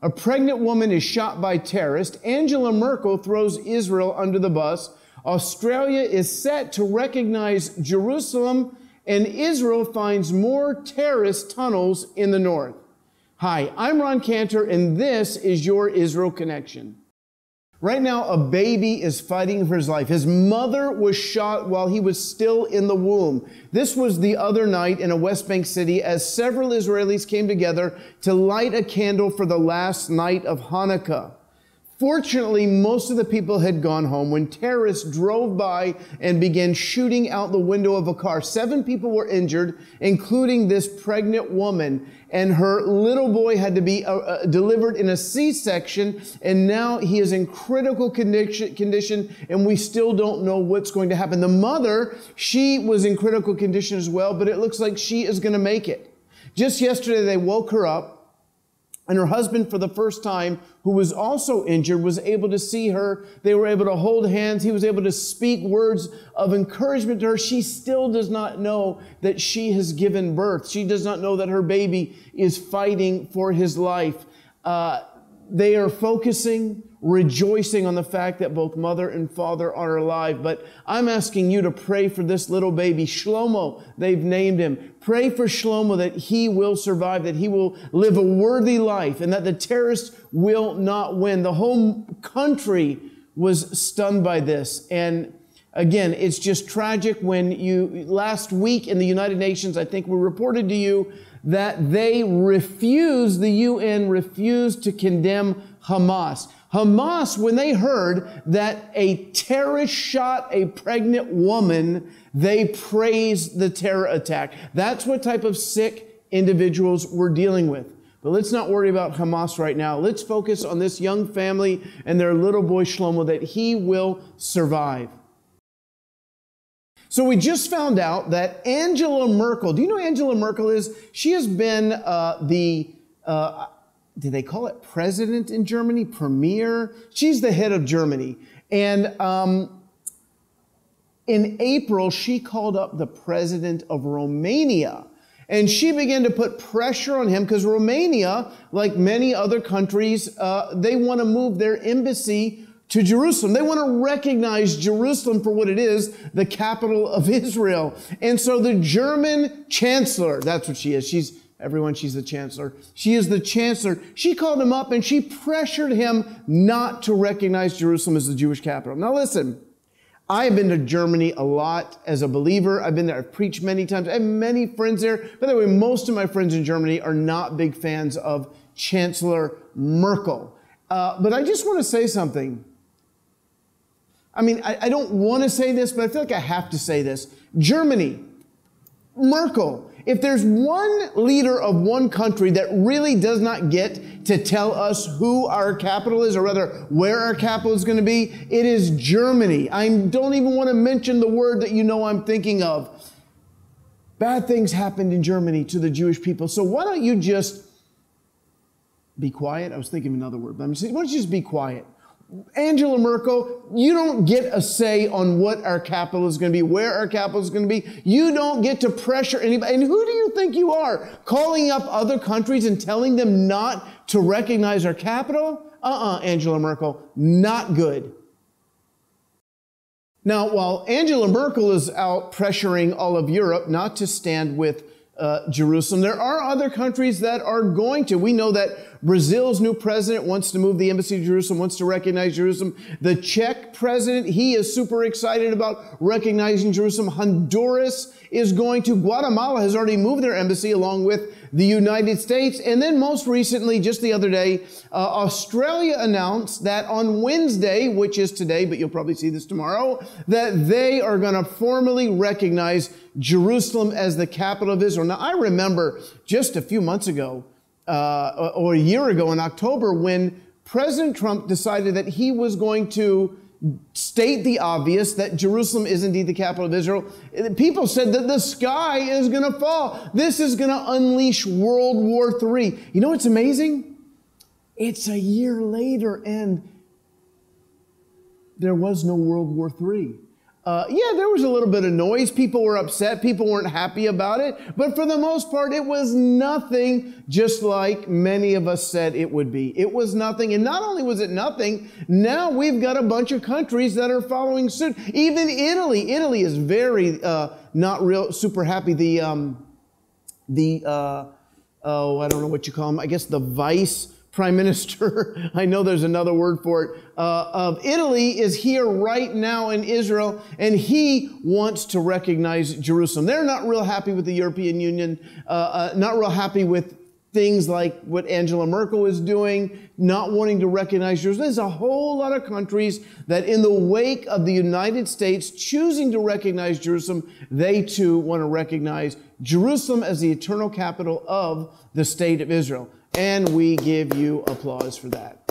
A pregnant woman is shot by terrorists. Angela Merkel throws Israel under the bus. Australia is set to recognize Jerusalem, and Israel finds more terrorist tunnels in the north. Hi, I'm Ron Cantor, and this is your Israel Connection. Right now, a baby is fighting for his life. His mother was shot while he was still in the womb. This was the other night in a West Bank city as several Israelis came together to light a candle for the last night of Hanukkah. Fortunately, most of the people had gone home when terrorists drove by and began shooting out the window of a car. 7 people were injured, including this pregnant woman, and her little boy had to be delivered in a C-section, and now he is in critical condition, and we still don't know what's going to happen. The mother, she was in critical condition as well, but it looks like she is going to make it. Just yesterday, they woke her up, and her husband, for the first time, who was also injured, was able to see her. They were able to hold hands. He was able to speak words of encouragement to her. She still does not know that she has given birth. She does not know that her baby is fighting for his life. They are focusing, rejoicing on the fact that both mother and father are alive. But I'm asking you to pray for this little baby, Shlomo, they've named him. Pray for Shlomo that he will survive, that he will live a worthy life, and that the terrorists will not win. The whole country was stunned by this. And again, it's just tragic when last week in the United Nations, I think we reported to you that the UN refused to condemn Hamas. Hamas, when they heard that a terrorist shot a pregnant woman, they praised the terror attack. That's what type of sick individuals we're dealing with. But let's not worry about Hamas right now. Let's focus on this young family and their little boy Shlomo, that he will survive. So we just found out that Angela Merkel, do you know who Angela Merkel is? She has been do they call it president in Germany? Premier? She's the head of Germany. And in April, she called up the president of Romania. And she began to put pressure on him because Romania, like many other countries, they want to move their embassy to Jerusalem. They want to recognize Jerusalem for what it is, the capital of Israel. And so the German chancellor, that's what she is. She's the chancellor. She is the chancellor. She called him up and she pressured him not to recognize Jerusalem as the Jewish capital. Now listen, I have been to Germany a lot as a believer. I've been there. I've preached many times. I have many friends there. By the way, most of my friends in Germany are not big fans of Chancellor Merkel. But I just want to say something. I mean, I don't want to say this, but I feel like I have to say this. Germany, Merkel, if there's one leader of one country that really does not get to tell us who our capital is, or rather where our capital is going to be, it is Germany. I don't even want to mention the word that you know I'm thinking of. Bad things happened in Germany to the Jewish people. So why don't you just be quiet? I was thinking of another word, but I'm saying, why don't you just be quiet? Angela Merkel, you don't get a say on what our capital is going to be, where our capital is going to be. You don't get to pressure anybody. And who do you think you are? Calling up other countries and telling them not to recognize our capital? Angela Merkel, not good. Now, while Angela Merkel is out pressuring all of Europe not to stand with Jerusalem, there are other countries that are going to. We know that Brazil's new president wants to move the embassy to Jerusalem, wants to recognize Jerusalem. The Czech president, he is super excited about recognizing Jerusalem. Honduras is going to. Guatemala has already moved their embassy along with the United States. And then most recently, just the other day, Australia announced that on Wednesday, which is today, but you'll probably see this tomorrow, that they are going to formally recognize Jerusalem as the capital of Israel. Now, I remember just a few months ago, or a year ago in October, when President Trump decided that he was going to state the obvious, that Jerusalem is indeed the capital of Israel. People said that the sky is going to fall. This is going to unleash World War III. You know what's amazing? It's a year later and there was no World War III. Yeah, there was a little bit of noise. People were upset. People weren't happy about it. But for the most part, it was nothing, just like many of us said it would be. It was nothing. And not only was it nothing, now we've got a bunch of countries that are following suit. Even Italy. Italy is very not real super happy. Oh, I don't know what you call him. I guess the vice prime minister, I know there's another word for it, of Italy is here right now in Israel, and he wants to recognize Jerusalem. They're not real happy with the European Union, not real happy with things like what Angela Merkel is doing, not wanting to recognize Jerusalem. There's a whole lot of countries that in the wake of the United States choosing to recognize Jerusalem, they too want to recognize Jerusalem as the eternal capital of the state of Israel. And we give you applause for that.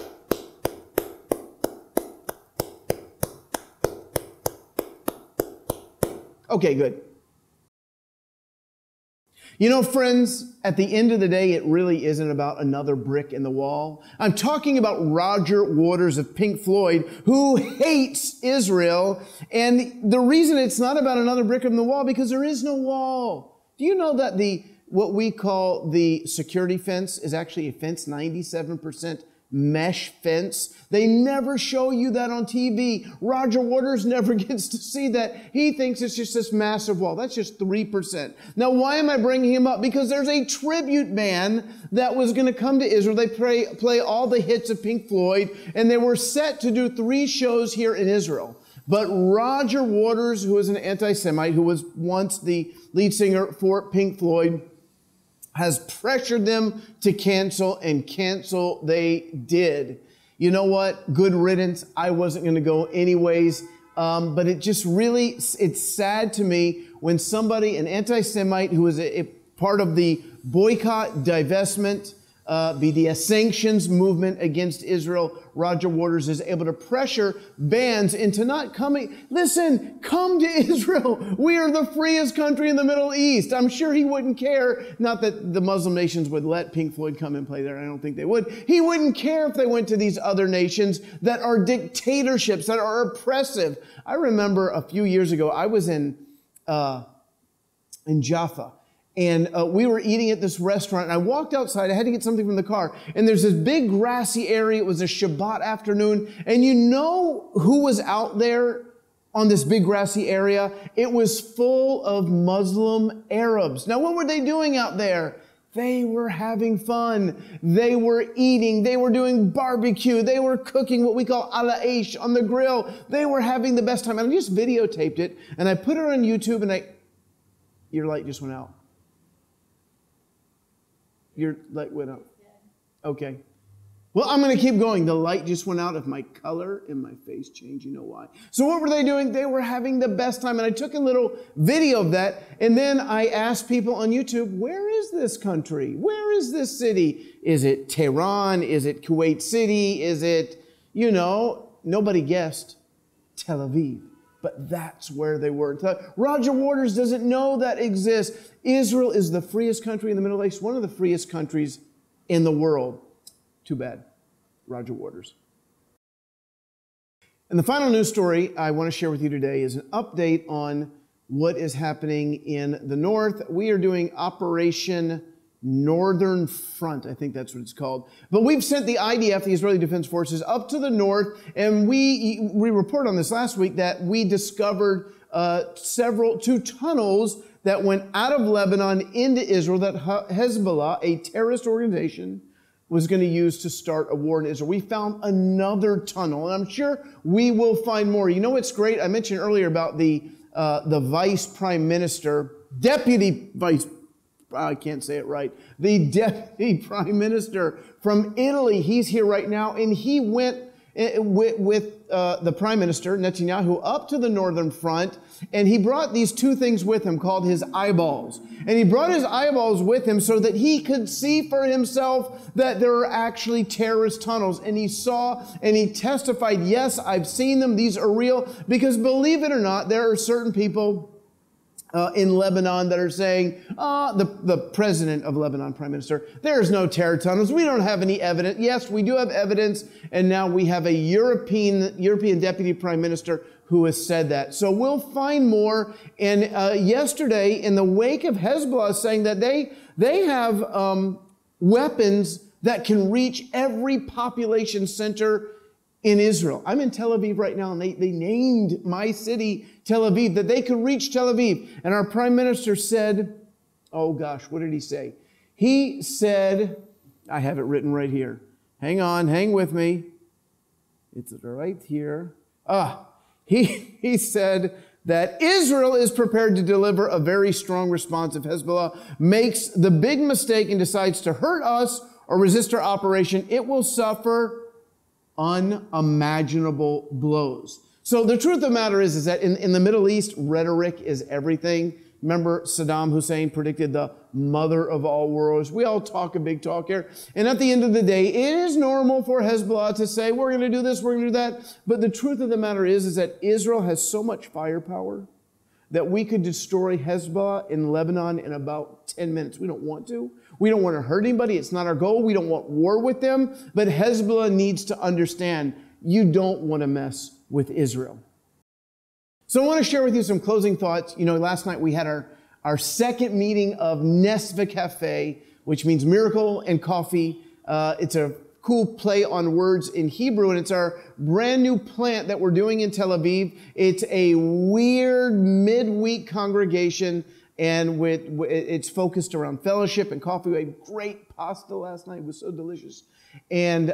Okay, good. You know, friends, at the end of the day, it really isn't about another brick in the wall. I'm talking about Roger Waters of Pink Floyd, who hates Israel. And the reason it's not about another brick in the wall, because there is no wall. Do you know that what we call the security fence is actually a fence, 97% mesh fence? They never show you that on TV. Roger Waters never gets to see that. He thinks it's just this massive wall. That's just 3%. Now, why am I bringing him up? Because there's a tribute band that was going to come to Israel. They play all the hits of Pink Floyd, and they were set to do 3 shows here in Israel. But Roger Waters, who is an anti-Semite, who was once the lead singer for Pink Floyd, has pressured them to cancel, and cancel they did. You know what? Good riddance. I wasn't going to go anyways. But it just really, it's sad to me when somebody, an anti-Semite who is a part of the boycott, divestment, BDS sanctions movement against Israel, Roger Waters is able to pressure bands into not coming. Listen, come to Israel. We are the freest country in the Middle East. I'm sure he wouldn't care. Not that the Muslim nations would let Pink Floyd come and play there. I don't think they would. He wouldn't care if they went to these other nations that are dictatorships, that are oppressive. I remember a few years ago, I was in Jaffa. And we were eating at this restaurant, and I walked outside. I had to get something from the car. And there's this big grassy area. It was a Shabbat afternoon. And you know who was out there on this big grassy area? It was full of Muslim Arabs. Now, what were they doing out there? They were having fun. They were eating. They were doing barbecue. They were cooking what we call ala aish on the grill. They were having the best time. And I just videotaped it, and I put it on YouTube, and your light just went out. Your light went out. Okay. Well, I'm going to keep going. The light just went out. If my color in my face changed, you know why. So what were they doing? They were having the best time. And I took a little video of that. And then I asked people on YouTube, where is this country? Where is this city? Is it Tehran? Is it Kuwait City? Is it, nobody guessed Tel Aviv. But that's where they were. Roger Waters doesn't know that exists. Israel is the freest country in the Middle East, one of the freest countries in the world. Too bad. Roger Waters. And the final news story I want to share with you today is an update on what is happening in the north. We are doing Operation Northern Front, I think that's what it's called. But we've sent the IDF, the Israeli Defense Forces, up to the north, and we reported on this last week that we discovered 2 tunnels that went out of Lebanon into Israel that Hezbollah, a terrorist organization, was going to use to start a war in Israel. We found another tunnel, and I'm sure we will find more. You know what's great? I mentioned earlier about the vice prime minister, deputy vice I can't say it right. The deputy prime minister from Italy, he's here right now, and he went with the prime minister, Netanyahu, up to the northern front, and he brought these 2 things with him called his eyeballs. And he brought his eyeballs with him so that he could see for himself that there are actually terrorist tunnels. And he saw and he testified, yes, I've seen them, these are real, because believe it or not, there are certain people in Lebanon that are saying, the president of Lebanon, prime minister, there's no terror tunnels. We don't have any evidence. Yes, we do have evidence. And now we have a European deputy prime minister who has said that. So we'll find more. And yesterday, in the wake of Hezbollah saying that they have weapons that can reach every population center in Israel. I'm in Tel Aviv right now, and they named my city Tel Aviv, that they could reach Tel Aviv. And our prime minister said, oh gosh, what did he say? He said, I have it written right here. Hang on, hang with me. It's right here. He said that Israel is prepared to deliver a very strong response if Hezbollah makes the big mistake and decides to hurt us or resist our operation. It will suffer unimaginable blows. So the truth of the matter is that in the Middle East, rhetoric is everything. Remember, Saddam Hussein predicted the mother of all wars. We all talk a big talk here. And at the end of the day, it is normal for Hezbollah to say, we're going to do this, we're going to do that. But the truth of the matter is that Israel has so much firepower that we could destroy Hezbollah in Lebanon in about 10 minutes. We don't want to. We don't want to hurt anybody. It's not our goal. We don't want war with them. But Hezbollah needs to understand you don't want to mess with Israel. So I want to share with you some closing thoughts. You know, last night we had our second meeting of Nesva Cafe, which means miracle and coffee. It's a cool play on words in Hebrew, and it's our brand new plant that we're doing in Tel Aviv. It's a weird midweek congregation, and it's focused around fellowship and coffee. We had great pasta last night. It was so delicious. And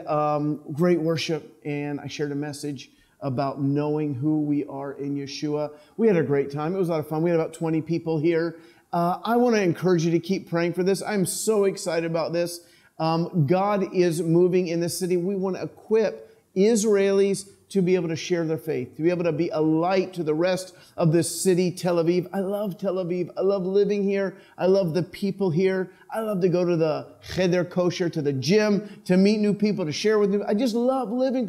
great worship, and I shared a message about knowing who we are in Yeshua. We had a great time. It was a lot of fun. We had about 20 people here. I want to encourage you to keep praying for this. I'm so excited about this. God is moving in this city. We want to equip Israelis to be able to share their faith, to be able to be a light to the rest of this city, Tel Aviv. I love Tel Aviv. I love living here. I love the people here. I love to go to the Cheder Kosher, to the gym, to meet new people, to share with them. I just love living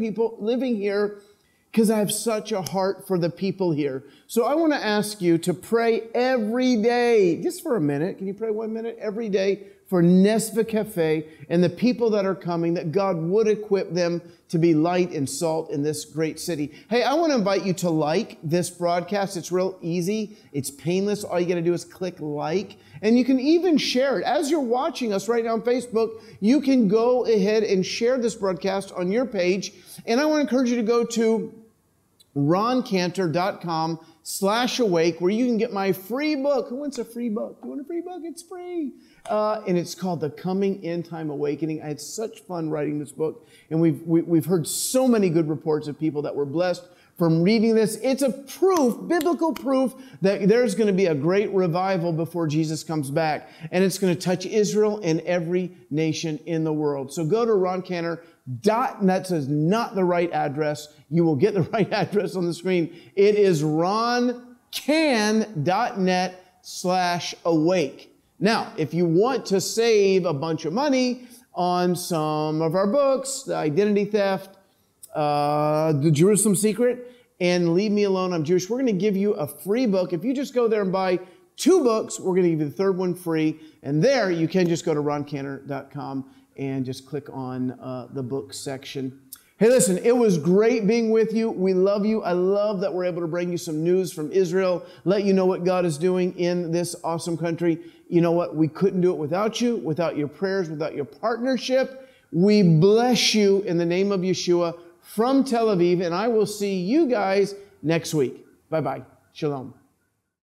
here, because I have such a heart for the people here. So I want to ask you to pray every day, just for a minute. Can you pray 1 minute every day for Nesva Cafe and the people that are coming, that God would equip them to be light and salt in this great city? Hey, I want to invite you to like this broadcast. It's real easy. It's painless. All you got to do is click like. And you can even share it. As you're watching us right now on Facebook, you can go ahead and share this broadcast on your page. And I want to encourage you to go to roncantor.com/awake, where you can get my free book. Who wants a free book? You want a free book? It's free. And it's called The Coming End Time Awakening. I had such fun writing this book, and we've heard so many good reports of people that were blessed from reading this. It's a proof, biblical proof, that there's going to be a great revival before Jesus comes back, and it's going to touch Israel and every nation in the world. So go to roncantor.net. That is not the right address. You will get the right address on the screen. It is roncan.net/awake. Now, if you want to save a bunch of money on some of our books, the identity theft, the Jerusalem Secret, and Leave Me Alone, I'm Jewish, we're going to give you a free book. If you just go there and buy 2 books, we're going to give you the third one free. And there you can just go to roncantor.com and just click on the book section. Hey, listen, it was great being with you. We love you. I love that we're able to bring you some news from Israel, let you know what God is doing in this awesome country. You know what? We couldn't do it without you, without your prayers, without your partnership. We bless you in the name of Yeshua from Tel Aviv, and I will see you guys next week. Bye-bye. Shalom.